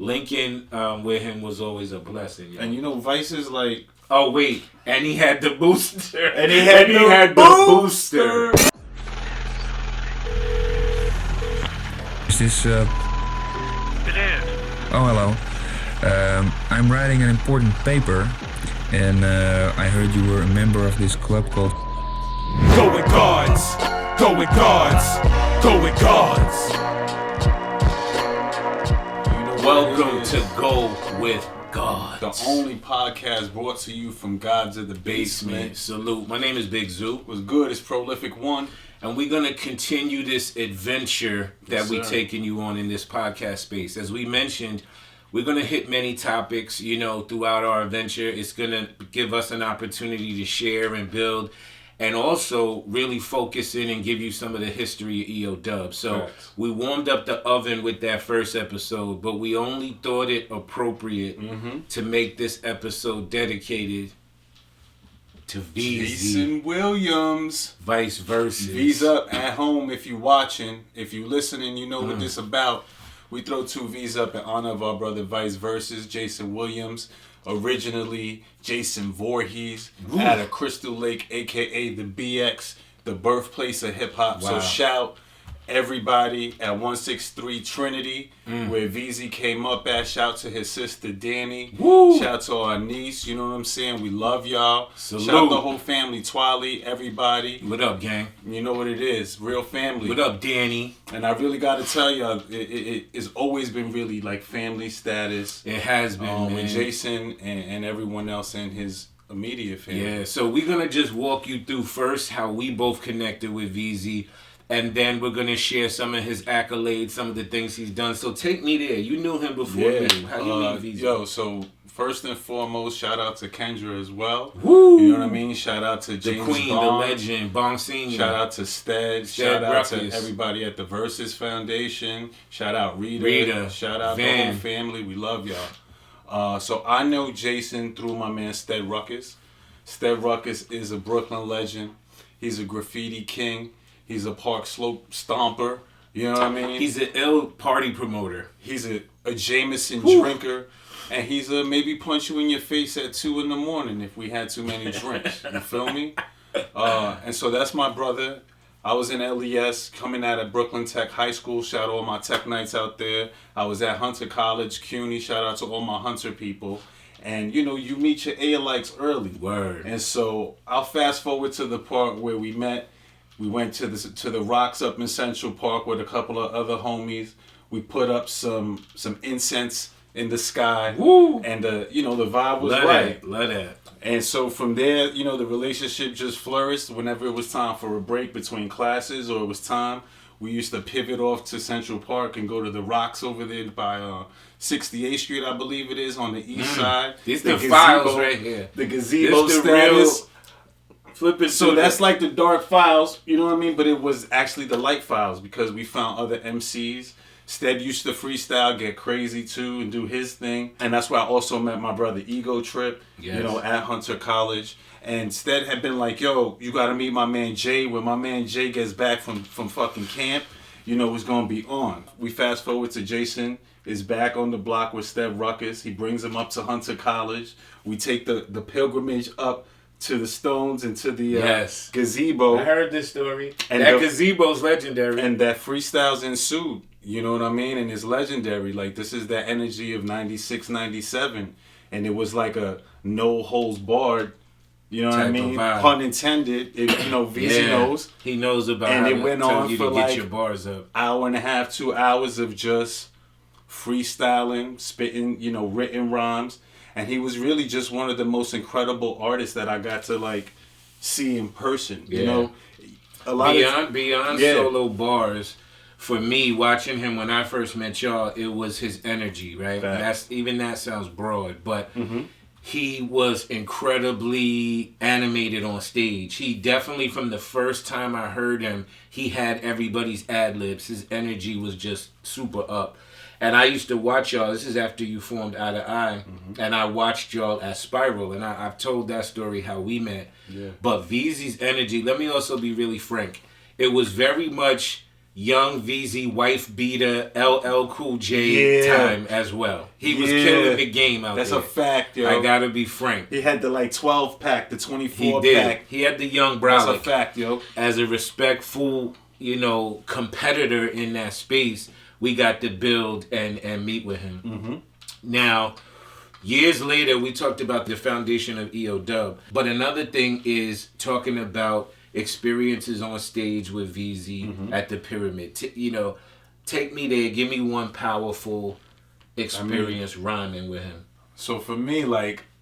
linking with him was always a blessing. Yo. And you know, Vice is like... Oh, wait. And he had the booster. And he had the booster. Is this, It is. Oh, hello. I'm writing an important paper, and I heard you were a member of this club called... Go with Gods! Go with Gods! Go with Gods! Welcome to Go with God. The only podcast brought to you from Gods of the Basement. Salute. My name is Big Zoo. What's good? It's Prolific Wone. And we're going to continue this adventure that we're taking you on in this podcast space. As we mentioned, we're going to hit many topics, you know, throughout our adventure. It's going to give us an opportunity to share and build and also really focus in and give you some of the history of Eodub. So we warmed up the oven with that first episode, but we only thought it appropriate to make this episode dedicated to VZ. Jason Williams. Vice versa. V's up at home if you watching. If you listening, you know what this about. We throw two V's up in honor of our brother Vice versus Jason Williams. Originally, Jason Voorhees out of Crystal Lake, a.k.a. the BX, the birthplace of hip-hop. Wow. So shout everybody at 163 Trinity, where VZ came up at. Shout to his sister Danny. Woo. Shout to our niece, you know what I'm saying? We love y'all. Salute. Shout the whole family, Twiley, everybody. What up, gang? You know what it is, real family. What up, Danny? And I really got to tell y'all, it's always been really like family status. It has been, man. With Jason and everyone else in his immediate family. Yeah, so we're going to just walk you through first how we both connected with VZ, and then we're going to share some of his accolades, some of the things he's done. So take me there. You knew him before me. How you meet VZ? Yo, so first and foremost, shout out to Kendra as well. Woo! You know what I mean? Shout out to James the Queen, Bond. the legend, Bong Senior. Shout out to Stead. Shout out to everybody at the Versus Foundation. Shout out Rita. Shout out the whole family. We love y'all. So I know Jason through my man Stead Ruckus. Stead Ruckus is a Brooklyn legend. He's a graffiti king. He's a Park Slope stomper. You know what I mean? He's an ill party promoter. He's a Jameson drinker. And he's a maybe punch you in your face at 2 a.m. if we had too many drinks. You feel me? And so that's my brother. I was in LES coming out of Brooklyn Tech High School. Shout out to all my Tech Knights out there. I was at Hunter College, CUNY. Shout out to all my Hunter people. And, you know, you meet your A-likes early. Word. And so I'll fast forward to the part where we met. We went to the Rocks up in Central Park with a couple of other homies. We put up some incense in the sky. Woo! And, you know, the vibe was right. Love that. And so from there, you know, the relationship just flourished. Whenever it was time for a break between classes or it was time, we used to pivot off to Central Park and go to the Rocks over there by 68th Street, I believe it is, on the east side. These the files right here. The gazebo status. Flipping. So that's like the dark files, you know what I mean? But it was actually the light files because we found other MCs. Stead used to freestyle, get crazy too, and do his thing. And that's where I also met my brother Ego Trip, you know, at Hunter College. And Stead had been like, yo, you got to meet my man Jay. When my man Jay gets back from fucking camp, you know, it's going to be on. We fast forward to Jason is back on the block with Stead Ruckus. He brings him up to Hunter College. We take the pilgrimage up to the Stones and to the gazebo. I heard this story. And that gazebo's legendary. And that freestyles ensued. You know what I mean? And it's legendary. Like, this is that energy of 96, 97. And it was like a no holds barred, you know what I mean? Pun intended. You know, VZ knows. He knows about and how it went on you for to like get your bars up. Hour and a half, 2 hours of just freestyling, spitting, you know, written rhymes. And he was really just one of the most incredible artists that I got to like see in person. You know, a lot beyond solo bars. For me, watching him when I first met y'all, it was his energy, right? That sounds broad, but he was incredibly animated on stage. He definitely, from the first time I heard him, he had everybody's ad-libs. His energy was just super up. And I used to watch y'all. This is after you formed Eye to Eye. And I watched y'all at Spiral. And I've told that story how we met. Yeah. But VZ's energy, let me also be really frank. It was very much young VZ wife beater LL Cool J time as well. He was killing the game out there. That's a fact, yo. I gotta be frank. He had the 12 pack, the 24 pack. He had the young brolic. That's a fact, yo. As a respectful, competitor in that space, we got to build and meet with him. Mm-hmm. Now, years later, we talked about the foundation of Eodub. But another thing is talking about experiences on stage with VZ at the Pyramid. Take me there. Give me one powerful experience rhyming with him. So for me,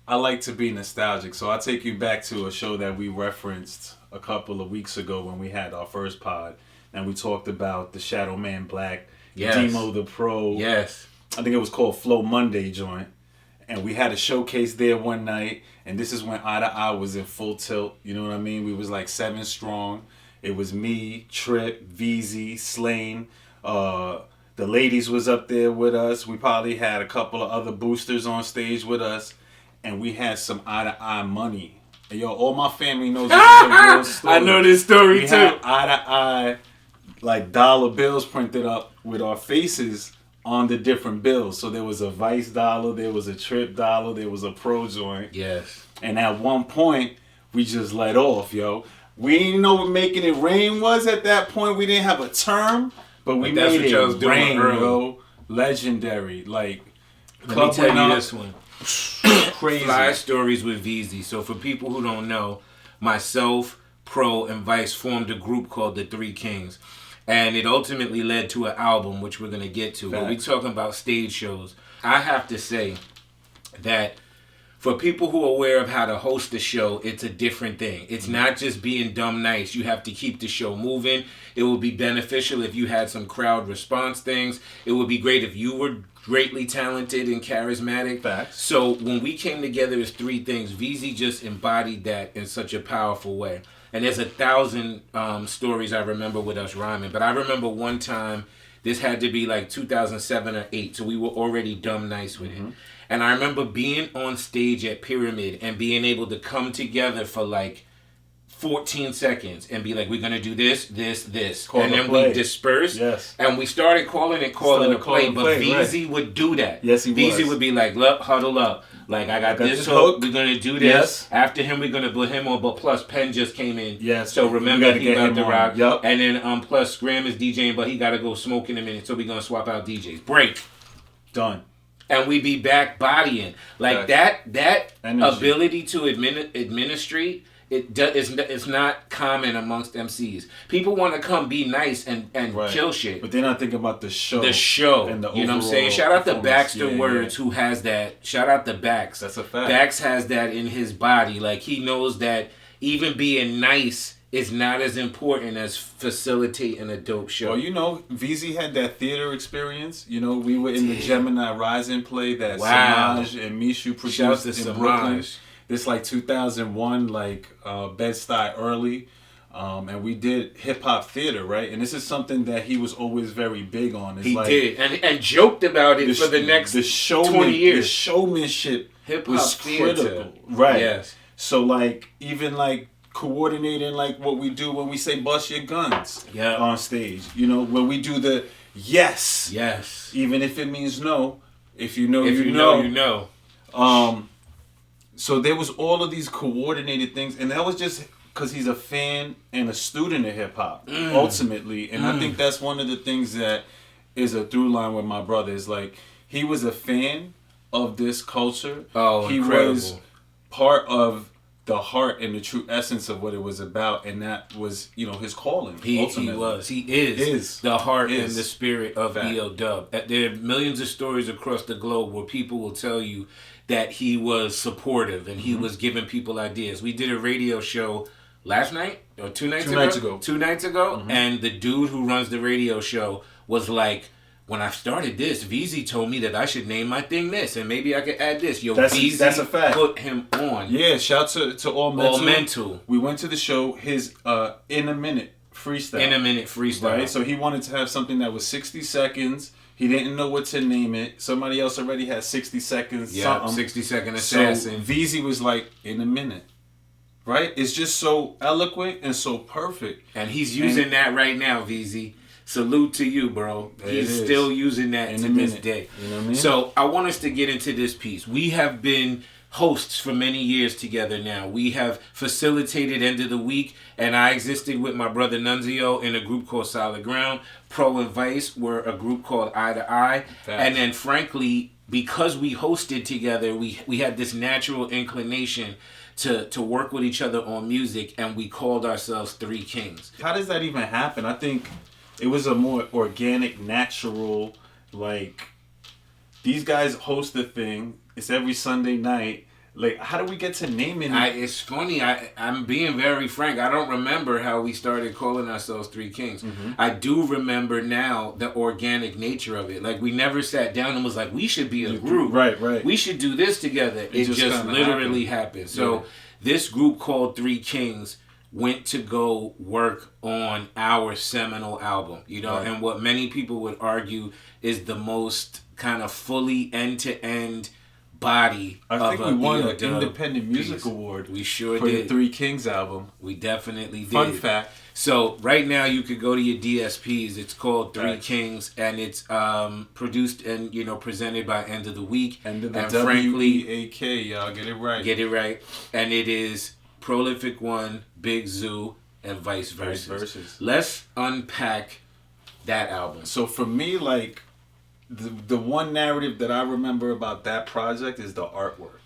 I like to be nostalgic. So I'll take you back to a show that we referenced a couple of weeks ago when we had our first pod. And we talked about the Shadow Man Black, Demo the Pro. Yes. I think it was called Flow Monday joint. And we had a showcase there one night, and this is when Eye to Eye was in full tilt. You know what I mean? We was 7 strong. It was me, Trip, VZ, Slane. The ladies was up there with us. We probably had a couple of other boosters on stage with us, and we had some Eye to Eye money. And yo, all my family knows this is a real story. I know this story we too. Had Eye to Eye, dollar bills printed up with our faces on the different bills. So there was a Vice dollar, there was a Trip dollar, there was a Pro joint. Yes. And at one point, we just let off, yo. We didn't know what making it rain was at that point. We didn't have a term, but we made it rain, yo. Legendary. Let me tell you this one. Crazy. Fly stories with VZ. So for people who don't know, myself, Pro, and Vice formed a group called the Three Kings. And it ultimately led to an album, which we're going to get to. But we're talking about stage shows. I have to say that for people who are aware of how to host a show, it's a different thing. It's not just being dumb nice. You have to keep the show moving. It would be beneficial if you had some crowd response things. It would be great if you were greatly talented and charismatic. Facts. So when we came together as Three Things, VZ just embodied that in such a powerful way. And there's 1,000 stories I remember with us rhyming. But I remember one time, this had to be 2007 or 8, so we were already dumb nice with it. And I remember being on stage at Pyramid and being able to come together for 14 seconds and be we're going to do this. And then we dispersed. Yes. And we started calling the play. But VZ would do that. Yes, he was. VZ would be look, huddle up. I got this hook. We're going to do this. Yes. After him, we're going to put him on. But plus, Penn just came in. Yes. So remember, he about to rock. Yep. And then plus, Scram is DJing, but he got to go smoke in a minute. So we're going to swap out DJs. Break. Done. And we be back bodying. That energy. Ability to administrate, it's not common amongst MCs. People want to come be nice and kill shit. But they're not thinking about the show. The show. And the you know what I'm saying? Shout out to Baxter Words who has that. Shout out to Bax. That's a fact. Bax has that in his body. He knows that even being nice is not as important as facilitating a dope show. Well, VZ had that theater experience. We were in the Gemini Rising play that Samaj and Mishu produced in Brooklyn. This 2001 Bed-Stuy early, and we did hip hop theater, right? And this is something that he was always very big on. He did, and joked about it for the next 20 years. The showmanship hip was hop critical, right? Yes. So even coordinating what we do when we say bust your guns on stage. When we do the yes, even if it means no. If you know, you know. So there was all of these coordinated things, and that was just because he's a fan and a student of hip hop, ultimately. And I think that's one of the things that is a through line with my brother. Is he was a fan of this culture. Oh, he incredible. was part of the heart and the true essence of what it was about, and that was his calling. He is the heart and the spirit of Eodub. There are millions of stories across the globe where people will tell you that he was supportive and he was giving people ideas. We did a radio show last night or two nights ago, and the dude who runs the radio show was when I started this, VZ told me that I should name my thing this, and maybe I could add this. VZ that's a fact. Put him on. Yeah, shout to All Mental. All Mental. We went to the show, his In a Minute freestyle. Right? So he wanted to have something that was 60 seconds. He didn't know what to name it. Somebody else already had 60 seconds. Yeah, 60-second assassin. So VZ was in a minute. Right? It's just so eloquent and so perfect. And he's using that right now, VZ. salute to you, bro. He's still using that to this day. You know what I mean? So I want us to get into this piece. We have been hosts for many years together now. We have facilitated End of the Week, and I existed with my brother Nunzio in a group called Solid Ground. Pro and Vice were a group called Eye to Eye. And then frankly, because we hosted together, we had this natural inclination to work with each other on music, and we called ourselves Three Kings. How does that even happen? I think it was a more organic, natural, like, these guys host the thing. It's every Sunday night. Like, how do we get to naming it? It's funny. I'm being very frank. I don't remember how we started calling ourselves Three Kings. Mm-hmm. I do remember now the organic nature of it. Like, we never sat down and was like, we should be a group. Right. We should do this together. It just literally happened. So this group called Three Kings went to go work on our seminal album. You know, and what many people would argue is the most kind of fully end-to-end body. I think we won an Independent Music Award. We sure for did. the Three Kings album. We definitely did. Fun fact. So right now you could go to your DSPs. It's called Three Kings, and it's produced and presented by End of the Week. End of the WEAK, y'all get it right. Get it right. And it is Prolific Wone, Big Zoo, and Vice Versa. Let's unpack that album. So for me, like, the one narrative that I remember about that project is the artwork,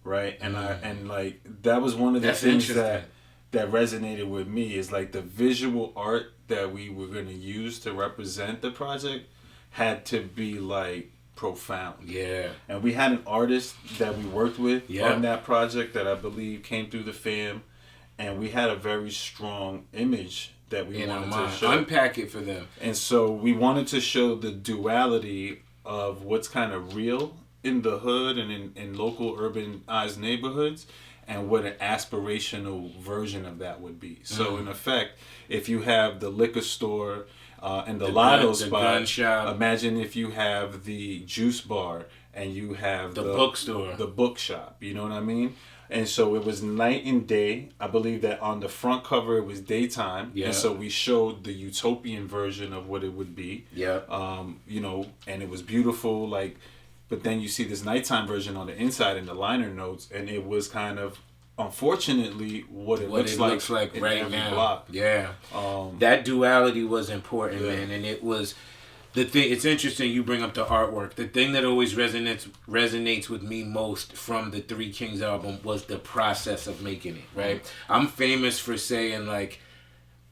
right? And like that was one of the things that resonated with me is like the visual art that we were going to use to represent the project had to be like profound. Yeah. And we had an artist that we worked with on that project that I believe came through the fam, and we had a very strong image that we wanted to show. Unpack it for them. And so we wanted to show the duality of what's kind of real in the hood and in local urbanized neighborhoods, and what an aspirational version of that would be. So in effect, if you have the liquor store and the lotto spot, gun shop. Imagine if you have the juice bar and you have the bookstore, the bookshop. You know what I mean? And so it was night and day. I believe that on the front cover it was daytime. Yeah. And so we showed the utopian version of what it would be. Yeah. And it was beautiful. Like, but then you see this nighttime version on the inside in the liner notes, and it was kind of, unfortunately, what it looks like right now. Block. Yeah. That duality was important, man, and it was. The thing, it's interesting you bring up the artwork. The thing that always resonates with me most from the Three Kings album was the process of making it, right? I'm famous for saying, like,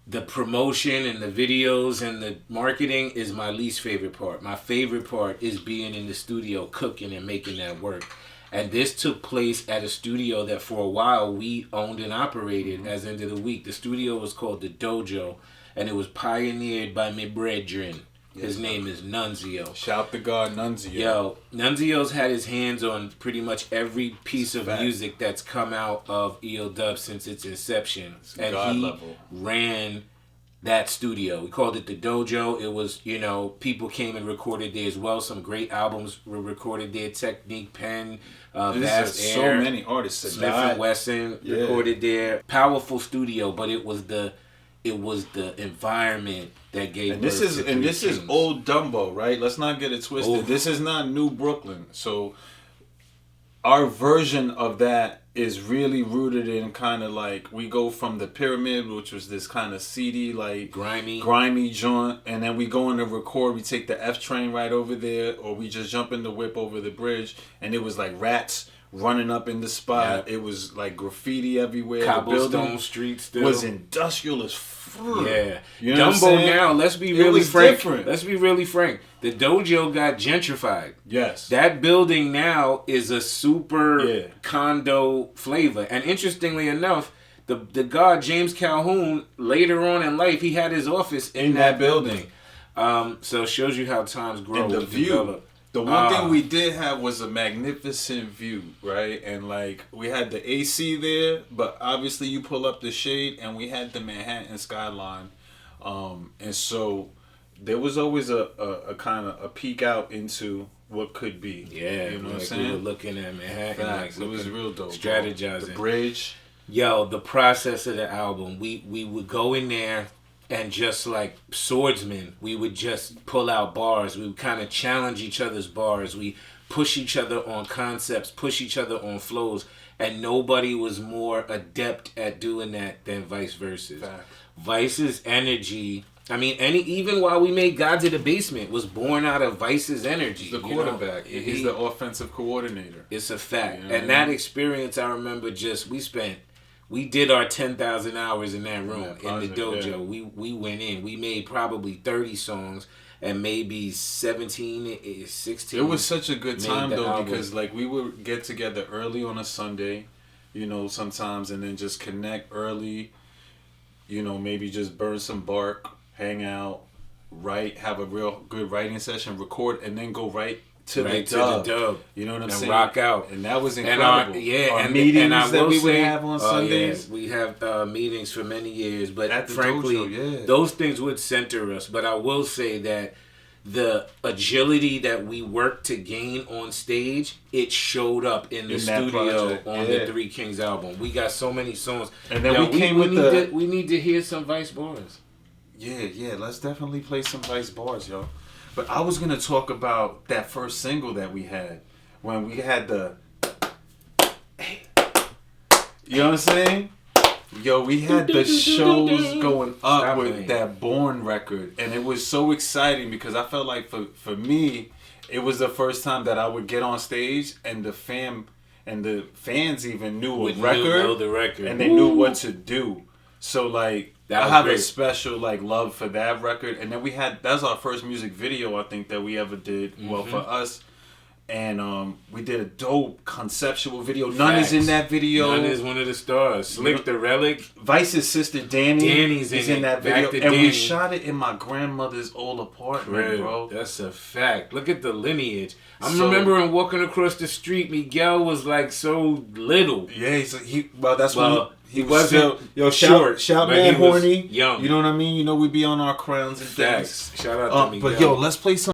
the promotion and the videos and the marketing is my least favorite part. My favorite part is being in the studio, cooking and making that work. And this took place at a studio that for a while we owned and operated as End of the Week. The studio was called The Dojo, and it was pioneered by my brethren. His name is Nunzio. Shout to God, Nunzio. Yo, Nunzio's had his hands on pretty much every piece of music that's come out of Eodub since its inception. And he ran that studio. We called it The Dojo. It was, people came and recorded there as well. Some great albums were recorded there. Technique, Pen, Vast Air. So many artists. Smith & Wesson recorded there. Powerful studio, but it was the environment that gave birth to Three Kings. This is old Dumbo, right? Let's not get it twisted. Oof. This is not New Brooklyn. So our version of that is really rooted in kind of like, we go from the Pyramid, which was this kind of seedy, like grimy joint, and then we go in to record. We take the F train right over there, or we just jump in the whip over the bridge, and it was like rats running up in the spot. It was like graffiti everywhere. Cobblestone streets still was industrial as fuck. Yeah. You know Dumbo now, let's be really frank. Different. Let's be really frank. The dojo got gentrified. Yes. That building now is a super condo flavor. And interestingly enough, the god James Calhoun, later on in life, he had his office in that building. So it shows you how times grow. And the view. Develop. The one thing we did have was a magnificent view, right? And like, we had the AC there, but obviously you pull up the shade, and we had the Manhattan skyline. And so there was always a kind of a peek out into what could be. Yeah, you know what I'm we saying? were looking at Manhattan. Facts. It was real dope. Strategizing. The bridge. Yo, the process of the album. We would go in there, And just like swordsmen, we would just pull out bars. We would kind of challenge each other's bars. We push each other on concepts, push each other on flows. And nobody was more adept at doing that than Vice versus. Fact. Vice's energy, I mean, even while we made Gods of the Basement, was born out of Vice's energy. He's the quarterback. He's the offensive coordinator. It's a fact. You know and that experience, I remember we did our 10,000 hours in that room, in the dojo. Yeah. We went in. We made probably 30 songs and maybe 17, 16. It was such a good time, though, because like we would get together early on a Sunday, you know, sometimes, and then just connect early, you know, maybe just burn some bark, hang out, write, have a real good writing session, record, and then go right to the dub. You know what I'm saying? And rock out. And that was incredible. Our meetings that we would have on Sundays. Yeah, we have meetings for many years, but at the frankly, dojo, those things would center us. But I will say that the agility that we worked to gain on stage, it showed up in the studio on the Three Kings album. We got so many songs. And then we need to hear some Vice bars. Yeah, let's definitely play some Vice bars, yo. But I was gonna talk about that first single that we had when we had the, you know what I'm saying? Yo, we had the shows going up with that Born record, and it was so exciting because I felt like for me, it was the first time that I would get on stage and the fans even knew the record, and they knew what to do. So like, I have a special like love for that record, and then that's our first music video I think that we ever did. Mm-hmm. Well, for us. And we did a dope conceptual video. None is in that video. None is one of the stars. Slick the Relic. Vice's sister Danny's in that video. And we shot it in my grandmother's old apartment, bro. That's a fact. Look at the lineage. I'm remembering walking across the street. Miguel was like so little. Yeah, he was still short. Shout man horny. Young. You know what I mean? You know we be on our crowns and things. Shout out to Miguel. But yo, let's play some.